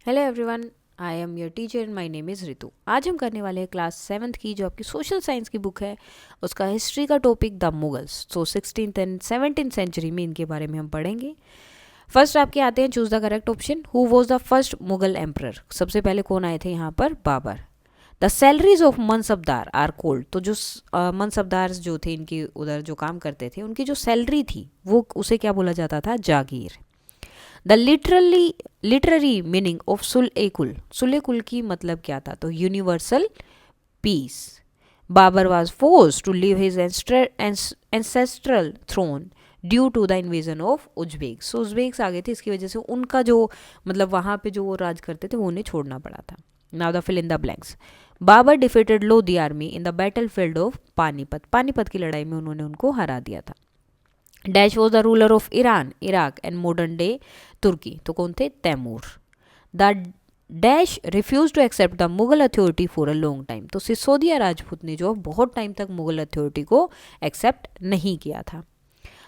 Hello everyone, I am your teacher and my name is Ritu. आज हम करने वाले हैं क्लास 7th की जो आपकी सोशल साइंस की बुक है, उसका हिस्ट्री का topic the Mughals. So 16th and 17th century में इनके बारे में हम पढ़ेंगे। फर्स्ट आपके आते हैं choose the correct option. Who was the first Mughal emperor? सबसे पहले कौन आए थे यहाँ पर? Babur. The salaries of mansabdar are called. तो जो मनसबदार जो थे इनकी उधर जो काम करते थे उनकी जो सैलरी थी वो उसे क्या बोला जाता था? Jagir. The literary meaning of sulh e kul. Sulh e kul की मतलब क्या था? तो universal peace. Babur was force to leave his ancestral throne due to the invasion of Uzbeks. So Uzbeks आ गए थे, इसकी वजह से उनका जो मतलब वहाँ पे जो वो राज करते थे वो उन्हें छोड़ना पड़ा था। Now the fill in the blanks. Babur defeated Lodhi army in the battle field of Panipat. Panipat की लड़ाई में उन्होंने उनको हरा दिया था। Dash was the ruler of Iran, Iraq and modern day Turkey. तो कौन थे? Timur. The dash refuse to accept the Mughal authority for a long time. तो सिसोदिया राजपूत ने जो बहुत टाइम तक मुगल अथॉरिटी को एक्सेप्ट नहीं किया था।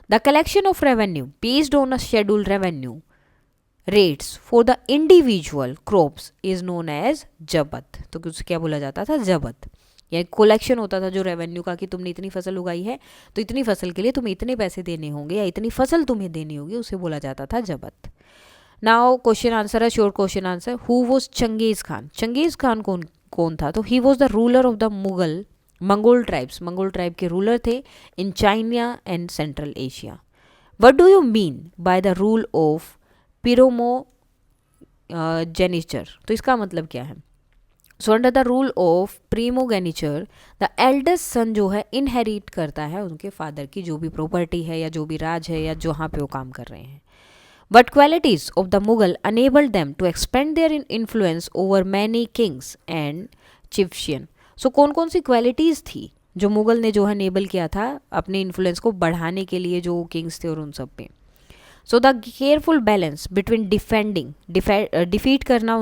The collection of revenue based on a schedule revenue rates for the individual crops is known as zabt. तो कुछ क्या बोला जाता था? जबत। या कलेक्शन होता था जो रेवेन्यू का कि तुमने इतनी फसल उगाई है तो इतनी फसल के लिए तुम्हें इतने पैसे देने होंगे या इतनी फसल तुम्हें देनी होगी, उसे बोला जाता था जबत। नाउ क्वेश्चन आंसर है, short question answer. Who was Genghis Khan? Genghis Khan कौन था? तो he was the ruler of the Mongol tribes. Mongol tribe के रूलर थे in China and central Asia. What do you mean by the rule of primogeniture? तो इसका मतलब क्या है? So under the rule of primogeniture the eldest son जो है inherit करता है उनके फादर की जो भी प्रॉपर्टी है या जो भी राज है या जहाँ पे वो काम कर रहे हैं। What qualities of the Mughal enabled them to expand their influence over many kings and chieftains. So कौन कौन सी क्वालिटीज़ थी जो मुगल ने जो है अनेबल किया था अपने इन्फ्लुएंस को बढ़ाने के लिए जो किंग्स थे और उन सब पे? So the careful balance between defeat करना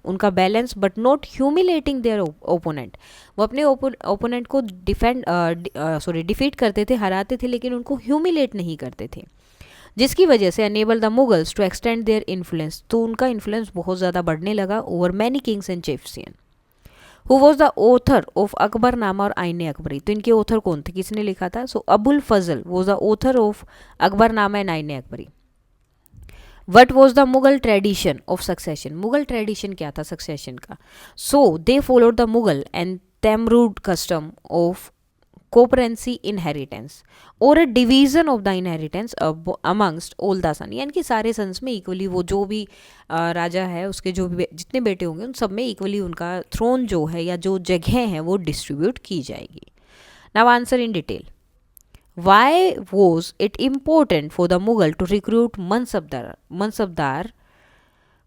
उनका balance, but not humiliating their opponent. वो अपने ओपोनेंट को डिफीट करते थे, हराते थे, लेकिन उनको ह्यूमिलेट नहीं करते थे, जिसकी वजह से enable the Mughals to extend their influence. तो उनका इन्फ्लुएंस बहुत ज़्यादा बढ़ने लगा over many kings and chieftains. Who was the author of Akbarnama और आईने अकबरी? तो इनके ऑथर कौन थे, किसने लिखा था? So Abul Fazl was the author of Akbarnama and Ain-i Akbari. What was the Mughal tradition of succession? Mughal tradition क्या था सक्सेशन का? So they followed the Mughal and Timurid custom of coparcenary inheritance और a division of the inheritance amongst all the son. यानी कि सारे sons में equally वो जो भी राजा है उसके जो भी जितने बेटे होंगे उन सब में इक्वली उनका थ्रोन जो है या जो जगह है वो डिस्ट्रीब्यूट की जाएगी। Now answer in detail. Why was it important for the Mughal to recruit Mansabdar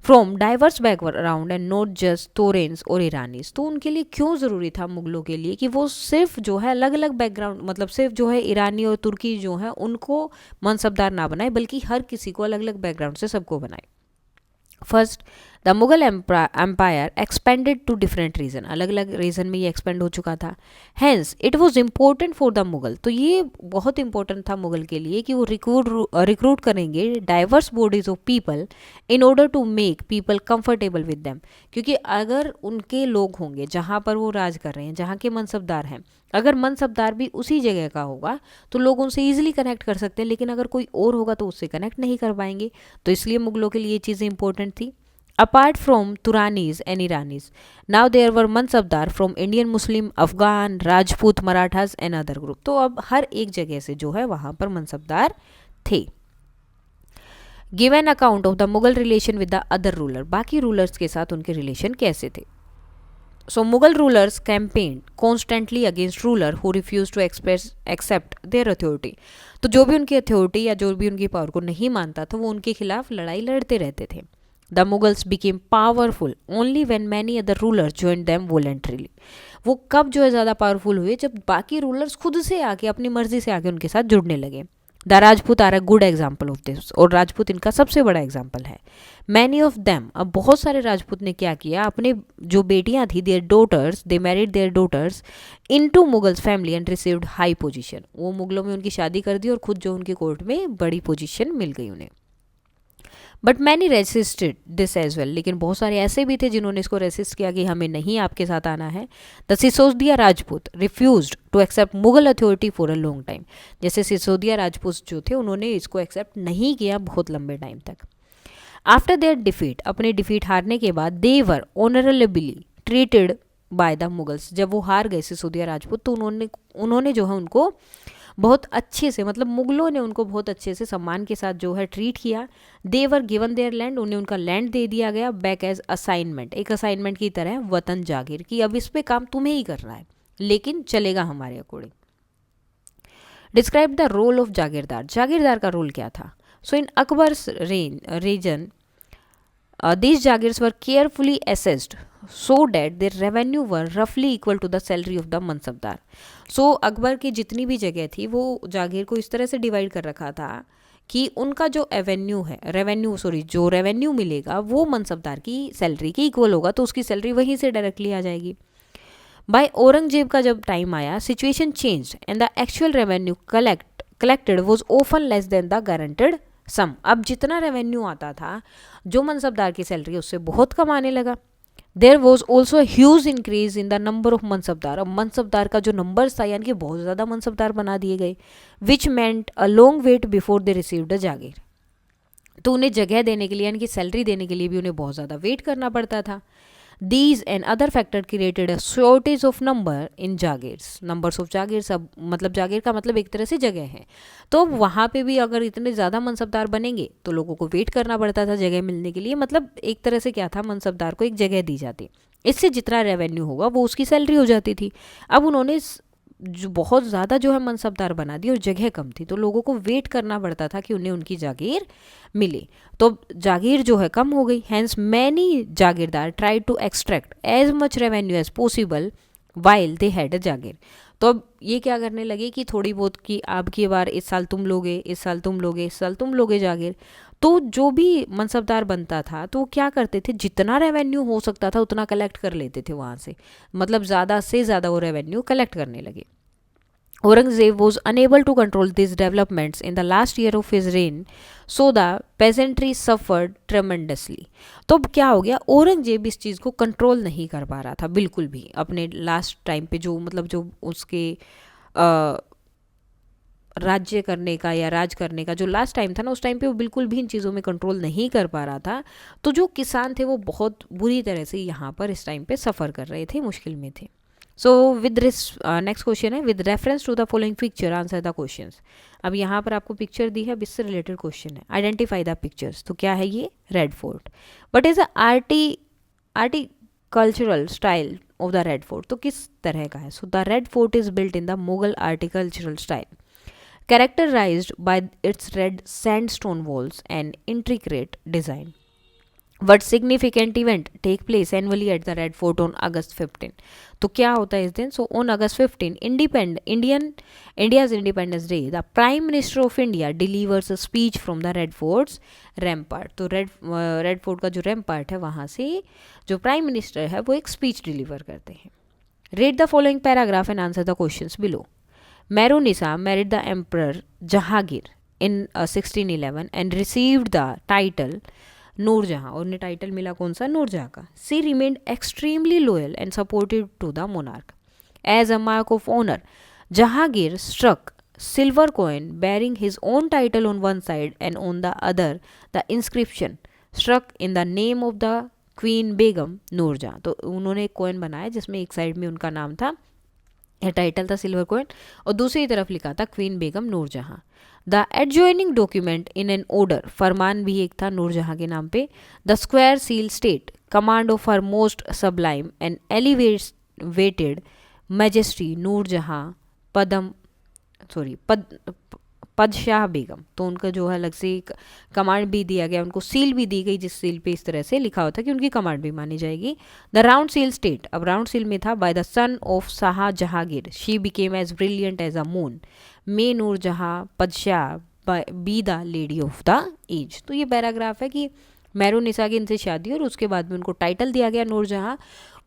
from diverse background and not just Taurans और ईरानीज? तो उनके लिए क्यों ज़रूरी था मुगलों के लिए कि वो सिर्फ जो है अलग अलग बैकग्राउंड मतलब सिर्फ जो है ईरानी और तुर्की जो है उनको मनसबदार ना बनाए, बल्कि हर किसी को अलग अलग बैकग्राउंड से सबको बनाए। First, the Mughal empire expanded to different region. अलग अलग रीजन में ये एक्सपेंड हो चुका था। Hence it was important for the Mughal. तो ये बहुत इंपॉर्टेंट था मुगल के लिए कि वो रिक्रूट करेंगे diverse bodies of people in order to make people comfortable with them. क्योंकि अगर उनके लोग होंगे जहाँ पर वो राज कर रहे हैं, जहाँ के मनसबदार हैं, अगर मनसबदार भी उसी जगह का होगा तो लोग उनसे ईजिली कनेक्ट कर सकते हैं, लेकिन अगर कोई और होगा तो उससे कनेक्ट नहीं कर पाएंगे। तो इसलिए मुगलों के लिए ये चीज़ें इंपॉर्टेंट थी। Apart from Turanis and Iranis, now there were mansabdar from Indian Muslim, Afghan, Rajput, Marathas and other group. तो अब हर एक जगह से जो है वहाँ पर मनसबदार थे। Give an account of the Mughal relation with the other ruler. बाकी रूलर्स के साथ उनके रिलेशन कैसे थे? So Mughal rulers campaigned constantly against ruler who refused to accept their authority. तो जो भी उनकी अथॉरिटी या जो भी उनकी पावर को नहीं मानता था वो उनके खिलाफ लड़ाई लड़ते रहते थे। The Mughals became powerful only when many other rulers joined them voluntarily. वो कब जो है ज़्यादा पावरफुल हुए? जब बाकी रूलर्स खुद से आके अपनी मर्जी से आके उनके साथ जुड़ने लगे। The Rajput are a good example of this. और राजपूत इनका सबसे बड़ा एग्जाम्पल है। मैनी ऑफ देम, अब बहुत सारे राजपूत ने क्या किया, अपने जो बेटियां थी their daughters, they married their daughters into Mughals family and received high position. वो मुगलों में उनकी शादी कर दी और खुद जो उनके कोर्ट में बड़ी पोजीशन मिल गई उन्हें। But many resisted this as well, लेकिन बहुत सारे ऐसे भी थे जिन्होंने इसको रेसिस्ट किया कि हमें नहीं आपके साथ आना है. The Sisodia Rajput refused to accept Mughal authority for a long time. जैसे सिसोदिया राजपूत जो थे उन्होंने इसको एक्सेप्ट नहीं किया बहुत लंबे टाइम तक. आफ्टर देयर डिफीट, अपने डिफीट हारने के बाद, they were honourably treated by the Mughals. जब वो हार गए सिसोदिया राजपूत तो उन्होंने जो है उनको बहुत अच्छे से, मतलब मुगलों ने उनको बहुत अच्छे से सम्मान के साथ जो है ट्रीट किया. दे वर गिवन देयर लैंड, उन्हें उनका लैंड दे दिया गया बैक एज असाइनमेंट, एक असाइनमेंट की तरह वतन जागीर की. अब इस पे काम तुम्हें ही करना है लेकिन चलेगा हमारे according. Describe the role of jagirdar. Jagirdar का रोल क्या था? So in Akbar's reign these jagirs were carefully assessed so that their revenue were roughly equal to the salary of the mansabdar. So Akbar की जितनी भी जगह थी वो जागीर को इस तरह से डिवाइड कर रखा था कि उनका जो जो रेवेन्यू मिलेगा वो मनसबदार की सैलरी के इक्वल होगा, तो उसकी सैलरी वहीं से डायरेक्टली आ जाएगी. बाय औरंगजेब का जब टाइम आया, situation changed and the actual revenue collected was often less than the guaranteed sum. अब जितना रेवेन्यू आता था जो मनसबदार की सैलरी उससे बहुत कम आने लगा. There was also huge increase in the number of mansabdar. अब मनसबदार का जो नंबर था यानी कि बहुत ज़्यादा मनसबदार बना दिए गए, which meant a long wait before they received a jagir. तो उन्हें जगह देने के लिए यानी कि सैलरी देने के लिए भी उन्हें बहुत ज़्यादा वेट करना पड़ता था. These and other factors created a shortage of number in jagirs. Numbers of jagirs, अब मतलब जागीर का मतलब एक तरह से जगह है, तो वहाँ पे भी अगर इतने ज़्यादा मनसबदार बनेंगे तो लोगों को वेट करना पड़ता था जगह मिलने के लिए. मतलब एक तरह से क्या था, मनसबदार को एक जगह दी जाती, इससे जितना रेवेन्यू होगा वो उसकी सैलरी हो जाती थी. अब उन्होंने जो बहुत ज़्यादा जो है मनसबदार बना दी और जगह कम थी, तो लोगों को वेट करना पड़ता था कि उन्हें उनकी जागीर मिले. तो जागीर जो है कम हो गई. Hence many jagirdar try to extract as much revenue as possible while they had a jagir. तो अब ये क्या करने लगे कि थोड़ी बहुत कि आपकी बार इस साल तुम लोगे, इस साल तुम लोगे, इस साल तुम लोगे जागीर. तो जो भी मनसबदार बनता था तो वो क्या करते थे, जितना रेवेन्यू हो सकता था उतना कलेक्ट कर लेते थे वहाँ से, मतलब ज़्यादा से ज़्यादा वो रेवेन्यू कलेक्ट करने लगे. Aurangzeb was unable to control these developments in the last year of his reign, so the peasantry suffered tremendously. तो अब क्या हो गया, औरंगजेब इस चीज़ को कंट्रोल नहीं कर पा रहा था बिल्कुल भी अपने लास्ट टाइम पे, जो मतलब जो उसके राज्य करने का या राज करने का जो लास्ट टाइम था ना, उस टाइम पे वो बिल्कुल भी इन चीज़ों में कंट्रोल नहीं कर पा रहा था. तो जो किसान थे वो बहुत बुरी तरह से यहाँ पर इस टाइम पे सफ़र कर रहे थे, मुश्किल में थे. सो विद नेक्स्ट क्वेश्चन है, with reference to the following picture answer the questions. अब यहाँ पर आपको पिक्चर दी है, अब इससे रिलेटेड क्वेश्चन है, आइडेंटिफाई द पिक्चर्स. तो क्या है ये, Red Fort. But is architectural style of the Red Fort. तो किस तरह का है? So the Red Fort is built in the Mughal architectural style, characterized by its red sandstone walls and intricate design. What significant event take place annually at the Red Fort on August 15? तो क्या होता है इस दिन? So on August 15, India's Independence Day, the Prime Minister of India delivers a speech from the Red Fort's rampart. तो Red Fort का जो rampart है वहाँ से जो Prime Minister है वो एक speech deliver करते हैं. Read the following paragraph and answer the questions below. Meronisa married the Emperor Jahangir in 1611 and received the title Noorjahan, और उन्हें टाइटल मिला कौन सा, नूरजहाँ का. She remained extremely loyal and supportive to the monarch. As a mark of honour, Jahangir struck silver coin bearing his own title on one side and on the other the inscription struck in the name of the Queen Begum Noor Jahan. तो उन्होंने एक coin बनाया जिसमें एक side में उनका नाम था, टाइटल था सिल्वर कॉइन, और दूसरी तरफ लिखा था queen Begum Nurjahan. The adjoining document in an order, फरमान भी एक था नूरजहाँ के नाम पे. The square seal states command of her most sublime and elevated majesty Nurjahan Padshah Begum. तो उनका जो है अलग से कमांड भी दिया गया, उनको सील भी दी गई जिस सील पे इस तरह से लिखा होता कि उनकी कमांड भी मानी जाएगी. द राउंड सील स्टेट, अब राउंड सील में था, by the son of Shah Jahangir she became as brilliant as a moon, may Nurjahan Padshah be the lady of the age. तो ये पैराग्राफ है कि मेहरुन्निसा की इनसे शादी और उसके बाद में उनको टाइटल दिया गया नूरजहाँ,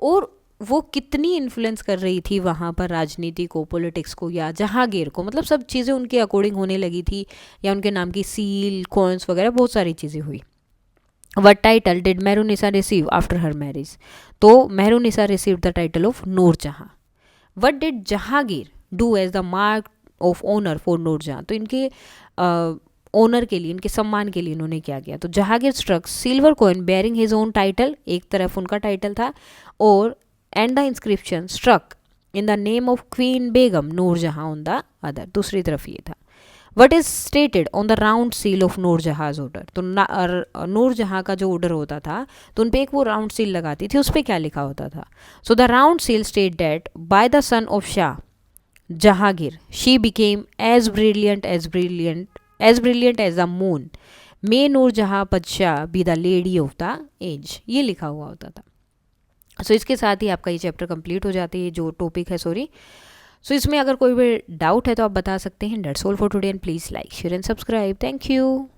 और वो कितनी इन्फ्लुएंस कर रही थी वहाँ पर राजनीति को, पॉलिटिक्स को या जहांगीर को, मतलब सब चीज़ें उनके अकॉर्डिंग होने लगी थी, या उनके नाम की सील, कॉइन्स वगैरह बहुत सारी चीज़ें हुई. What title did Mehrunnisa receive after her marriage? तो Mehrunnisa receive the title of Nurjahan. What did Jahangir do as the mark of honour for Nurjahan? तो इनके ओनर के लिए, इनके सम्मान के लिए इन्होंने क्या किया? तो Jahangir struck silver coin bearing his own title, एक तरफ उनका टाइटल था, और and the inscription struck in the name of queen Begum Nurjahan on the other, दूसरी तरफ ये था. What is stated on the round seal of Nurjahan's order? तो नूरजहाँ का जो ऑर्डर होता था तो उन पर एक वो राउंड सील लगाती थी, उस पर क्या लिखा होता था? So the round seal states that by the son of Shah Jahangir she became as brilliant as the moon, may Nurjahan Badshah be the lady of the age, ये लिखा हुआ होता था. सो इसके साथ ही आपका ये चैप्टर कंप्लीट हो जाती है, जो टॉपिक है, सॉरी. सो इसमें अगर कोई भी डाउट है तो आप बता सकते हैं. That's all for today and please like share and subscribe. Thank you.